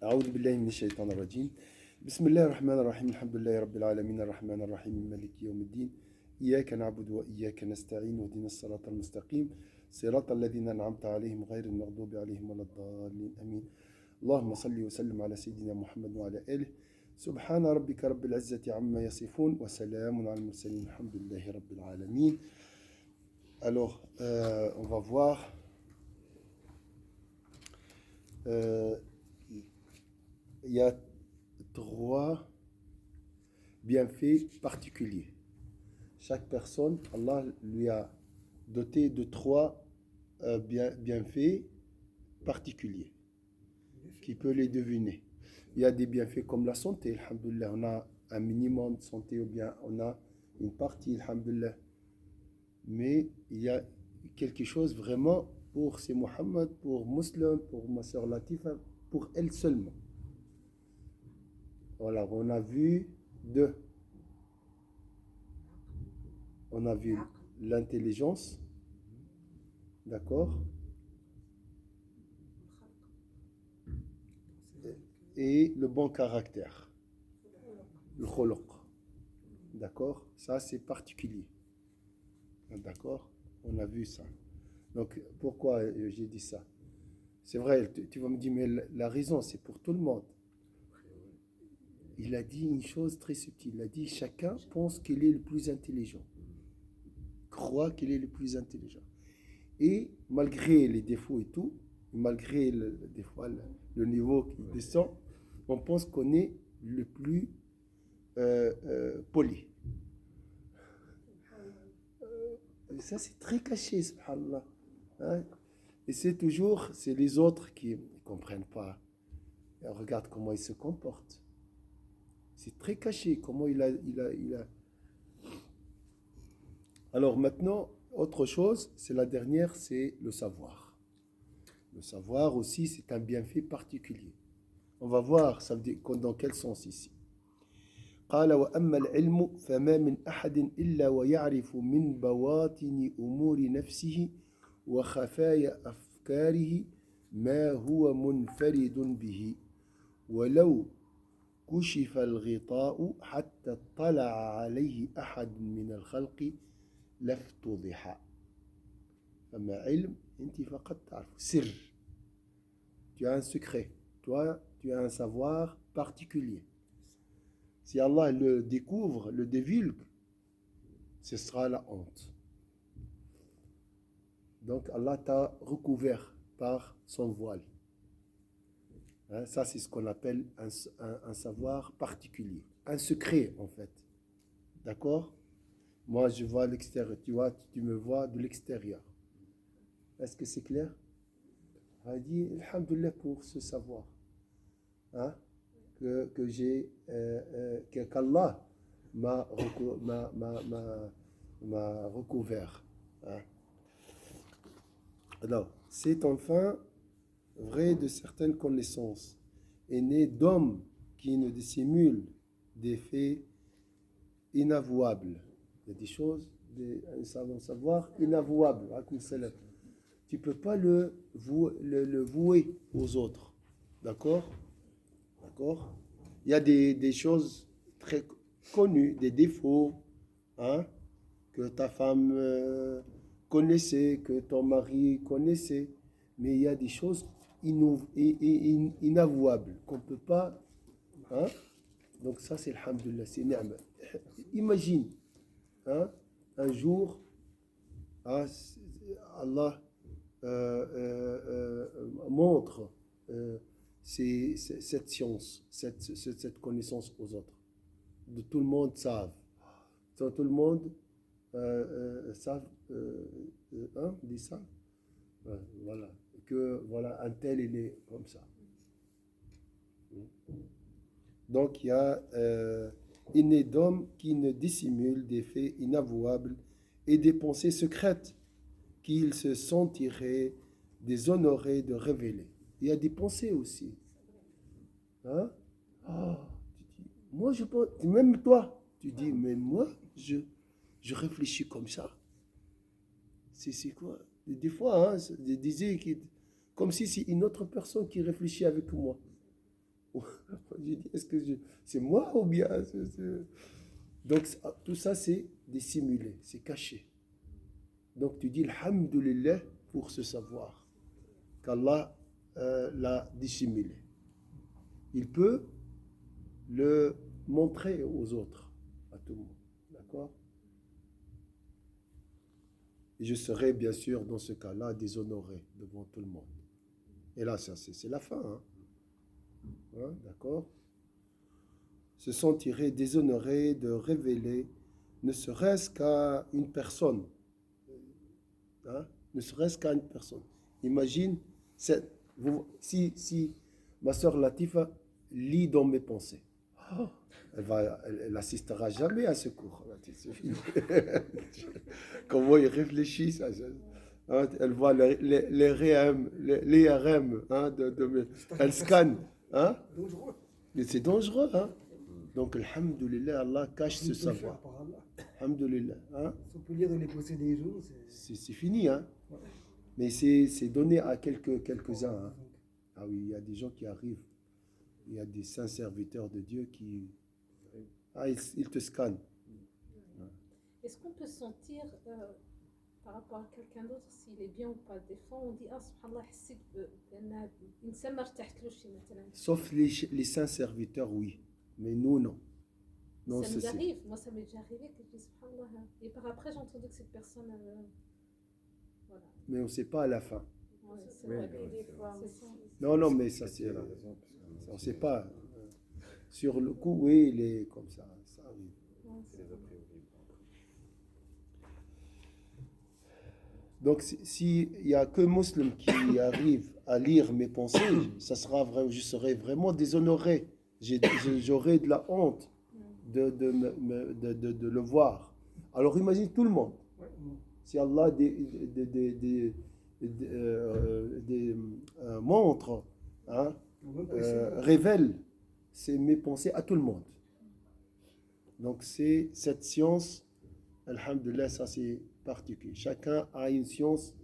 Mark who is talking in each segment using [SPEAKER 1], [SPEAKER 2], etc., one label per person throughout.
[SPEAKER 1] أعوذ بالله من الشيطان الرجيم. بسم الله الرحمن الرحيم. الحمد لله رب العالمين الرحمن الرحيم مالك يوم الدين. إياك نعبد وإياك نستعين واهدنا الصراط المستقيم صراط الذين أنعمت عليهم غير المغضوب عليهم ولا الضالين آمين. اللهم صل وسلم على سيدنا محمد وعلى آله. سبحان ربك رب العزة عما يصفون وسلام على المرسلين الحمد لله رب العالمين. Alors, on va voir il y a trois bienfaits particuliers. Chaque personne, Allah lui a doté de trois bienfaits particuliers qui peut les deviner. Il y a des bienfaits comme la santé, alhamdoulilah, on a un minimum de santé ou bien on a une partie, alhamdoulilah. Mais il y a quelque chose vraiment pour ces Mohammed, pour Muslim, pour ma soeur Latifa, pour elle seulement. Voilà, on a vu deux. On a vu l'intelligence, d'accord, et le bon caractère, le kholoq, d'accord, ça c'est particulier, d'accord, on a vu ça. Donc pourquoi j'ai dit ça? C'est vrai, tu vas me dire, mais la raison c'est pour tout le monde. Il a dit une chose très subtile, il a dit chacun pense qu'il est le plus intelligent, croit qu'il est le plus intelligent. Et malgré les défauts et tout, malgré des fois le niveau qui descend, on pense qu'on est le plus poli. Et ça, c'est très caché, subhanallah. Hein? Et c'est les autres qui ne comprennent pas. Et regarde comment il se comporte. C'est très caché, comment il a. Alors maintenant, autre chose, c'est la dernière, c'est le savoir. Le savoir aussi, c'est un bienfait particulier. On va voir ça veut dire, dans quel sens ici. قال وأما العلم فما من أحد إلا ويعرف من بواطن أمور نفسه وخفايا أفكاره ما هو منفرد به ولو كشف الغطاء حتى اطلع عليه أحد من الخلق لافتضح. فما علم أنت فقط تعرف سر. Tu as un secret. Toi, tu as un savoir particulier. Si Allah le découvre, le divulgue, ce sera la honte. Donc Allah t'a recouvert par son voile. Hein, ça, c'est ce qu'on appelle un savoir particulier. Un secret, en fait. D'accord? Moi, je vois l'extérieur. Tu vois, tu me vois de l'extérieur. Est-ce que c'est clair? Il dit, alhamdoulilah pour ce savoir. Hein? Que j'ai, qu'Allah m'a recouvert. Hein? Alors, c'est enfin vrai de certaines connaissances, est né d'hommes qui ne dissimulent des faits inavouables. Il y a des choses, un savoir inavouable. Tu ne peux pas le vouer aux autres. D'accord? D'accord? Il y a des choses très connues, des défauts, hein, que ta femme connaissait, que ton mari connaissait, mais il y a des choses inavouables qu'on ne peut pas. Hein? Donc ça, c'est alhamdoulilah, c'est ni'ma. Imagine, hein, un jour, hein, Allah montre cette science, cette connaissance aux autres. De tout le monde savent. Tout le monde savent, hein, dit ça. Voilà. Que voilà, un tel, il est comme ça. Donc il y a il n'est d'homme qui ne dissimule des faits inavouables et des pensées secrètes qu'il se sentirait déshonoré de révéler. Il y a des pensées aussi. Hein? Ah, tu dis, moi je pense, même toi, tu dis, mais moi je réfléchis comme ça. C'est quoi? Des fois, hein, je disais comme si c'est une autre personne qui réfléchit avec moi. J'ai dit, est-ce que c'est moi ou bien Donc, tout ça, c'est dissimulé, c'est caché. Donc, tu dis Alhamdulillah pour ce savoir qu'Allah l'a dissimulé. Il peut le montrer aux autres, à tout le monde. D'accord? Et je serai bien sûr dans ce cas-là déshonoré devant tout le monde. Et là, ça, c'est la fin. Hein, d'accord? Se sentirait déshonoré de révéler, ne serait-ce qu'à une personne. Hein, ne serait-ce qu'à une personne. Imagine, si ma soeur Latifa lit dans mes pensées, elle n'assistera jamais à ce cours. Comment il réfléchit, ça, hein, elle voit les RM, hein, elle scanne. Hein, mais c'est dangereux. Hein. Donc, alhamdulillah, Allah cache ce savoir. Alhamdulillah. Hein.
[SPEAKER 2] Si on peut lire dans les pensées des jours,
[SPEAKER 1] c'est fini. Hein.
[SPEAKER 2] Ouais.
[SPEAKER 1] Mais c'est donné à quelques-uns. Hein. Ah oui, il y a des gens qui arrivent. Il y a des saints serviteurs de Dieu qui... Ah, ils te scannent.
[SPEAKER 3] Est-ce qu'on peut sentir par rapport à quelqu'un d'autre s'il est bien ou pas? Des fois, on dit ah subhanallah, حسيت إنسان ما ارتحتلوش مثلا.
[SPEAKER 1] Sauf les saints serviteurs, oui. Mais nous, non. Non,
[SPEAKER 3] ça nous arrive. Moi, ça m'est déjà arrivé que je dis subhanallah. Et par après, j'ai entendu que cette personne... voilà.
[SPEAKER 1] Mais on ne sait pas à la fin.
[SPEAKER 3] Ouais, c'est vrai.
[SPEAKER 4] C'est ça.
[SPEAKER 1] Non, mais ça, c'est... On ne sait pas. Sur le coup, oui, il est comme ça. Ça arrive.
[SPEAKER 3] Ouais,
[SPEAKER 1] Donc, s'il n'y a que musulmans qui arrivent à lire mes pensées, ça sera vrai, je serai vraiment déshonoré. J'aurai de la honte de le voir. Alors, imagine tout le monde. Si Allah montre, hein, révèle mes pensées à tout le monde. Donc, c'est cette science, alhamdulillah, ça c'est particulier. Chacun a une science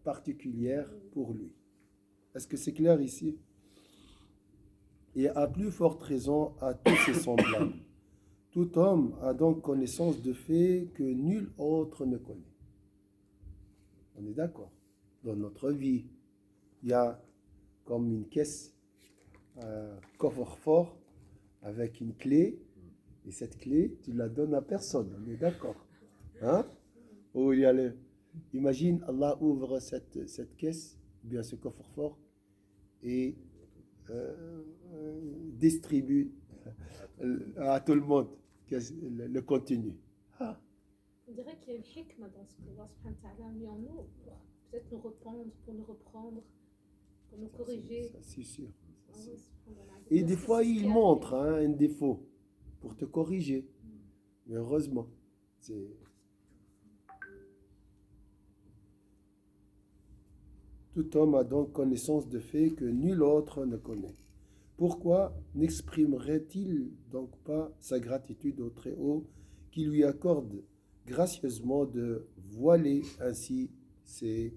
[SPEAKER 1] particulière pour lui. Est-ce que c'est clair ici? Et à plus forte raison à tous ses semblables. Tout homme a donc connaissance de faits que nul autre ne connaît. On est d'accord. Dans notre vie, il y a comme une caisse, coffre-fort, avec une clé, et cette clé, tu la donnes à personne. On est d'accord. Hein? Où il y a Imagine, Allah ouvre cette caisse, bien ce coffre-fort, et distribue à tout le monde le contenu.
[SPEAKER 3] On dirait qu'il y a une hikmah dans ce que Allah subhanahu wa ta'ala a mis en nous pour peut-être nous répandre, pour nous reprendre, pour nous corriger.
[SPEAKER 1] Ça, c'est sûr.
[SPEAKER 3] Ah oui, subhanallah.
[SPEAKER 1] Et des fois, il montre un défaut pour te corriger. Mais heureusement, tout homme a donc connaissance de faits que nul autre ne connaît. Pourquoi n'exprimerait-il donc pas sa gratitude au Très-Haut qui lui accorde gracieusement de voiler ainsi ses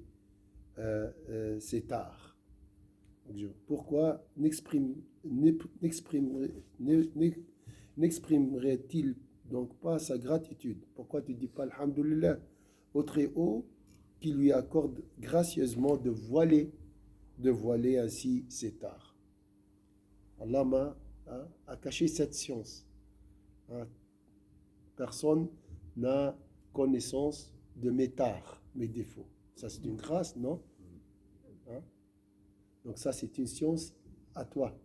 [SPEAKER 1] tares? Pourquoi n'exprimerait-il donc pas sa gratitude? Pourquoi tu ne dis pas Alhamdulillah au Très-Haut qui lui accorde gracieusement de voiler ainsi ses tares? Allah a caché cette science. Hein? Personne n'a connaissance de mes tares, mes défauts. Ça, c'est une grâce, non? Hein? Donc ça, c'est une science à toi.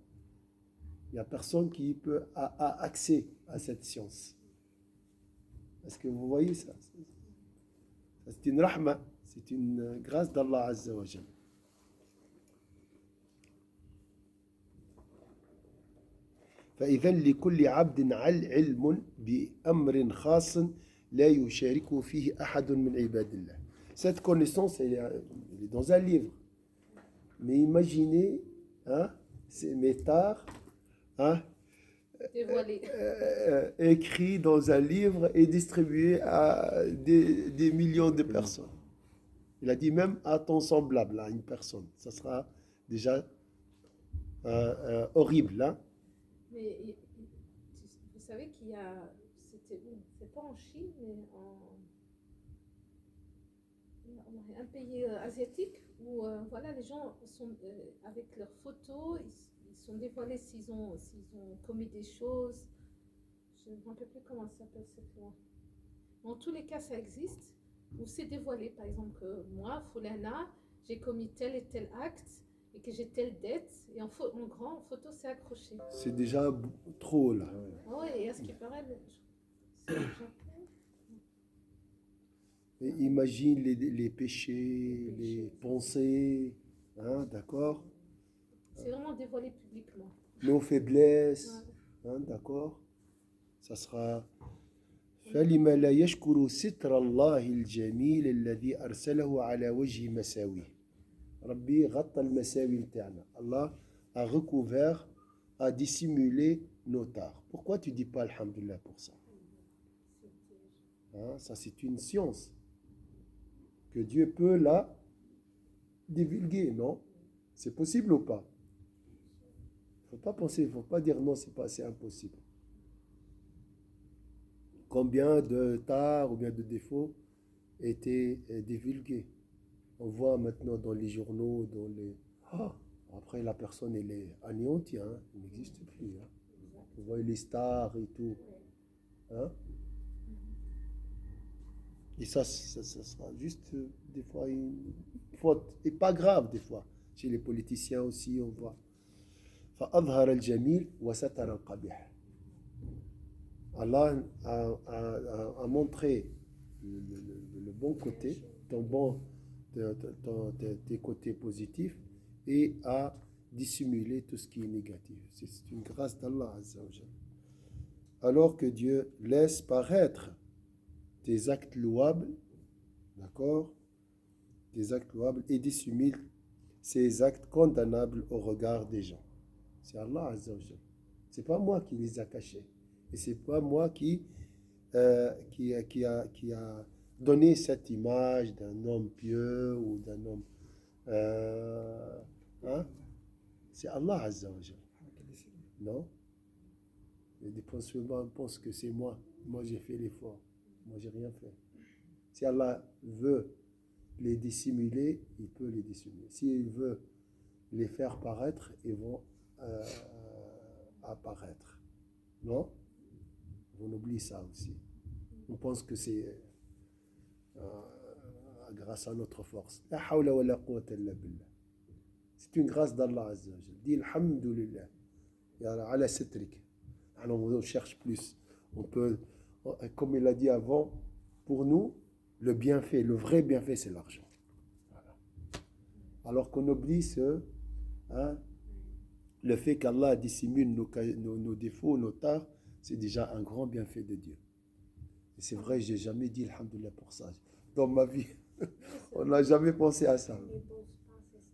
[SPEAKER 1] Il n'y a personne qui a accès à cette science. Est-ce que vous voyez ça? C'est une rahma, c'est une grâce d'Allah Azza wa Jalla. فإذا لكل عبد علم بأمر خاص لا يشاركه فيه أحد من عباد الله. Cette connaissance, elle est dans un livre. Mais imaginez, hein, ces métars, hein, écrits dans un livre et distribués à des millions de personnes. Il a dit même à ton semblable, à une personne. Ça sera déjà horrible. Hein?
[SPEAKER 3] Mais vous savez qu'il y a, c'était où? C'est pas en Chine, mais un pays asiatique où voilà, les gens sont avec leurs photos, ils sont dévoilés s'ils ont commis des choses. Je ne me rappelle plus comment ça s'appelle cette loi. Dans tous les cas, ça existe, où c'est dévoilé. Par exemple, que moi, Foulana, j'ai commis tel et tel acte et que j'ai telle dette. Et en photo, c'est accroché.
[SPEAKER 1] C'est déjà trop là.
[SPEAKER 3] Ah ouais, et à ce qui paraît, c'est au Japon.
[SPEAKER 1] Et imagine les péchés, les pensées, hein, d'accord?
[SPEAKER 3] C'est vraiment dévoilé publiquement.
[SPEAKER 1] Nos faiblesses,
[SPEAKER 3] Ouais.
[SPEAKER 1] hein, d'accord? Ça sera فلما لا يشكر ستر الله الجميل الذي أرسله على وجه مساويه ربي غطى المساوي بتاعنا Allah a recouvert, a dissimulé nos tares. Pourquoi tu dis pas alhamdulillah pour ça? Hein, ça c'est une science que Dieu peut la divulguer, non? C'est possible ou pas? Il ne faut pas penser, il ne faut pas dire non, c'est impossible. Combien de tares ou bien de défauts étaient divulgués? On voit maintenant dans les journaux, dans les... Ah, après, la personne, elle est anéantie, hein, elle n'existe plus. Hein. Vous voyez les stars et tout. Hein? Et ça sera juste des fois une faute. Et pas grave des fois. Chez les politiciens aussi, on voit. فأظهر الجميل وستر القبيح. Allah a montré le bon côté, tes côtés positifs, et a dissimulé tout ce qui est négatif. C'est une grâce d'Allah Azza wa Jal. Alors que Dieu laisse paraître tes actes louables, d'accord, tes actes louables, et dissimule ces actes condamnables au regard des gens. C'est Allah Azza wa Jal. C'est pas moi qui les a cachés. Et c'est pas moi qui a donné cette image d'un homme pieux ou d'un homme... hein? C'est Allah Azza wa Jal. Non? Et des musulmans pensent que c'est moi. Moi, j'ai fait l'effort. Moi, j'ai rien fait. Si Allah veut les dissimuler, il peut les dissimuler. S'il veut les faire paraître, ils vont apparaître. Non? On oublie ça aussi. On pense que c'est grâce à notre force. La hawla wa la quwwata illa billah. C'est une grâce d'Allah Azza wa Jal. Dis alhamdulillah. Ya ala sitrik. Alors on cherche plus. On peut, comme il a dit avant, pour nous, le bienfait, le vrai bienfait, c'est l'argent. Voilà. Alors qu'on oublie le fait qu'Allah dissimule nos défauts, nos tares, c'est déjà un grand bienfait de Dieu. Et c'est vrai, j'ai jamais dit alhamdulillah pour ça. Dans ma vie, on n'a jamais pensé à ça.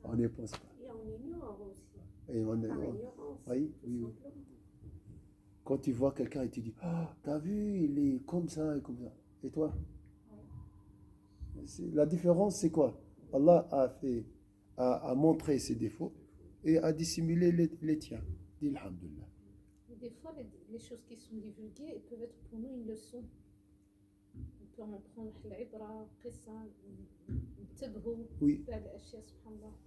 [SPEAKER 1] On n'y pense pas.
[SPEAKER 4] Et on ignore aussi.
[SPEAKER 1] Et on est,
[SPEAKER 4] Par ignorance.
[SPEAKER 1] oui. Quand tu vois quelqu'un et tu dis, ah, t'as vu, il est comme ça et comme ça. Et toi? La différence, c'est quoi? Allah a montré ses défauts et a dissimulé les tiens. Dis alhamdulillah.
[SPEAKER 3] Des fois, les choses qui sont divulguées peuvent être pour nous une leçon. On peut en prendre l'ibra,
[SPEAKER 1] oui.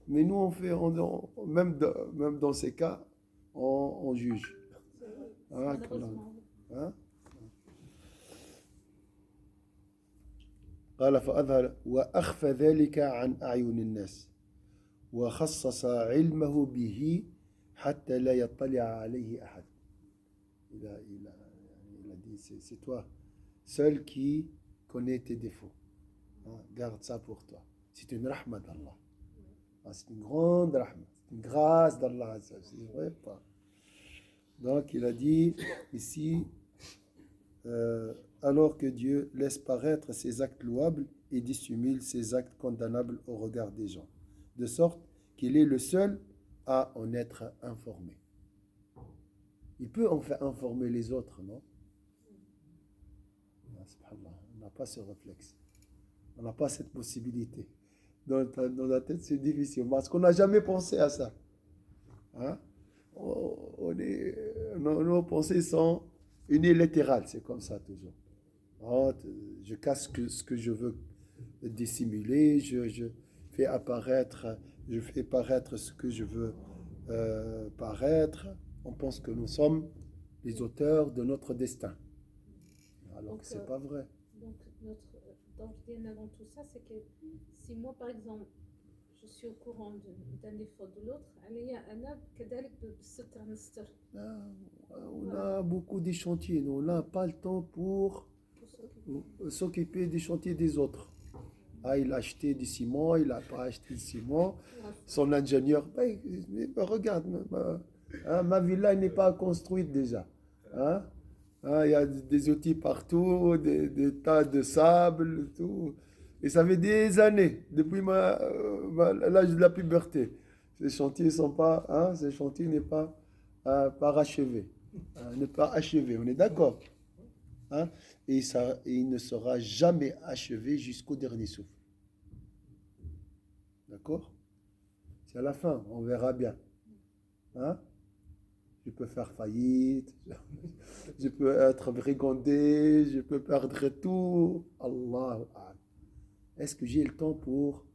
[SPEAKER 1] Mais nous, on fait, même dans ces cas, on juge. Hein? قال فأظهر وأخفى ذلك عن أعين الناس وخصص علمه به حتى لا يطلع عليه أحد. Il a dit, c'est toi seul qui connais tes défauts. Hein? Garde ça pour toi. C'est une rahma d'Allah. C'est une grande rahma. C'est une grâce d'Allah. C'est vrai pas. Donc il a dit ici, alors que Dieu laisse paraître ses actes louables et dissimule ses actes condamnables au regard des gens, de sorte qu'il est le seul à en être informé. Il peut en faire informer les autres, non? On n'a pas ce réflexe. On n'a pas cette possibilité. Dans la tête, c'est difficile parce qu'on n'a jamais pensé à ça. Hein? nos pensées sont unilatérales, c'est comme ça toujours. Oh, je casse ce que je veux dissimuler, je fais apparaître, je fais paraître ce que je veux paraître. On pense que nous sommes les auteurs de notre destin, alors
[SPEAKER 3] Donc,
[SPEAKER 1] que c'est pas vrai.
[SPEAKER 3] donc danger dans tout ça, c'est que si moi, par exemple, je suis au courant d'un défaut de l'autre, أنا كذلك بستر نستر
[SPEAKER 1] Ah, on a beaucoup d'échantillons, on n'a pas le temps pour
[SPEAKER 3] pour s'occuper.
[SPEAKER 1] s'occuper des chantiers des autres. Ah, il a acheté du ciment, il n'a pas acheté du ciment. Son ingénieur, regarde, ma villa n'est pas construite déjà. Hein? Ah, il y a des outils partout, des tas de sable, tout. Et ça fait des années, depuis l'âge de la puberté. Ces chantiers sont pas, hein, ces chantiers n'est pas parachevé. N'est pas achevé, on est d'accord. Hein? Et il ne sera jamais achevé jusqu'au dernier souffle. D'accord? C'est à la fin, on verra bien. Hein? Je peux faire faillite, je peux être brigandé, je peux perdre tout. Allah. Est-ce que j'ai le temps pour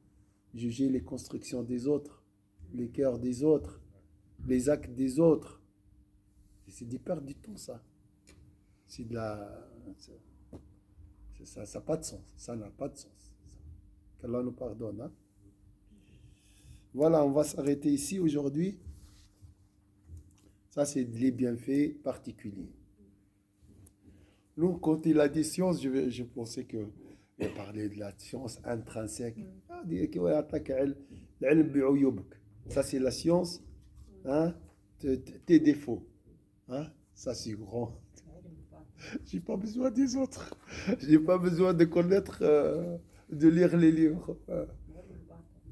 [SPEAKER 1] juger les constructions des autres, les cœurs des autres, les actes des autres? C'est des pertes du temps, ça. C'est de la. Ça n'a pas de sens. Ça n'a pas de sens. Qu'Allah nous pardonne. Hein? Voilà, on va s'arrêter ici aujourd'hui. Ça, c'est les bienfaits particuliers. Nous, quand il a dit science, je pensais que il parlait de la science intrinsèque. Ça, c'est la science, hein, tes défauts. Hein? Ça, c'est grand. J'ai pas besoin des autres. J'ai pas besoin de connaître, de lire les livres.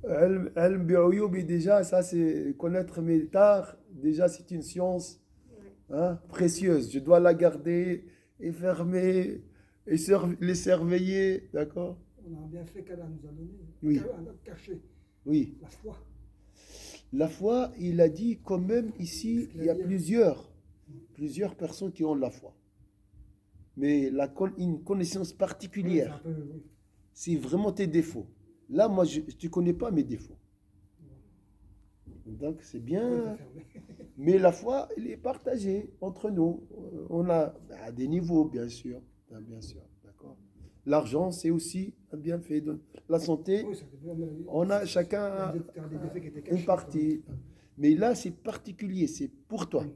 [SPEAKER 1] Ilm bi'uyubi, déjà, ça c'est connaître mes tares. Déjà, c'est une science, hein, précieuse. Je dois la garder et fermer et les surveiller, d'accord?
[SPEAKER 2] On a bien fait qu'Allah nous a donné.
[SPEAKER 1] Oui.
[SPEAKER 2] qu'Allah a caché
[SPEAKER 1] Oui.
[SPEAKER 2] la foi.
[SPEAKER 1] La foi, il a dit quand même ici, il y a plusieurs personnes qui ont la foi. Mais une connaissance
[SPEAKER 2] Oui,
[SPEAKER 1] particulière,
[SPEAKER 2] c'est un peu, oui.
[SPEAKER 1] c'est vraiment tes défauts. Là, moi, je ne connais pas mes défauts. Donc, c'est
[SPEAKER 2] Oui,
[SPEAKER 1] bien.
[SPEAKER 2] c'est fermé.
[SPEAKER 1] Mais la foi, elle est partagée entre nous. On a à des niveaux, bien sûr. Bien sûr, d'accord. L'argent, c'est aussi un bienfait. La santé,
[SPEAKER 2] Oui, ça fait bien, mais
[SPEAKER 1] on a chacun
[SPEAKER 2] c'était un des défauts qui était caché,
[SPEAKER 1] une partie. Mais là, c'est particulier, c'est pour toi.
[SPEAKER 2] Oui.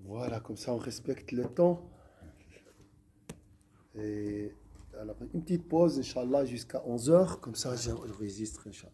[SPEAKER 1] Voilà, comme ça, on respecte le temps. Et alors, une petite pause, Inch'Allah, jusqu'à 11 heures. Comme ça, je résiste, Inch'Allah.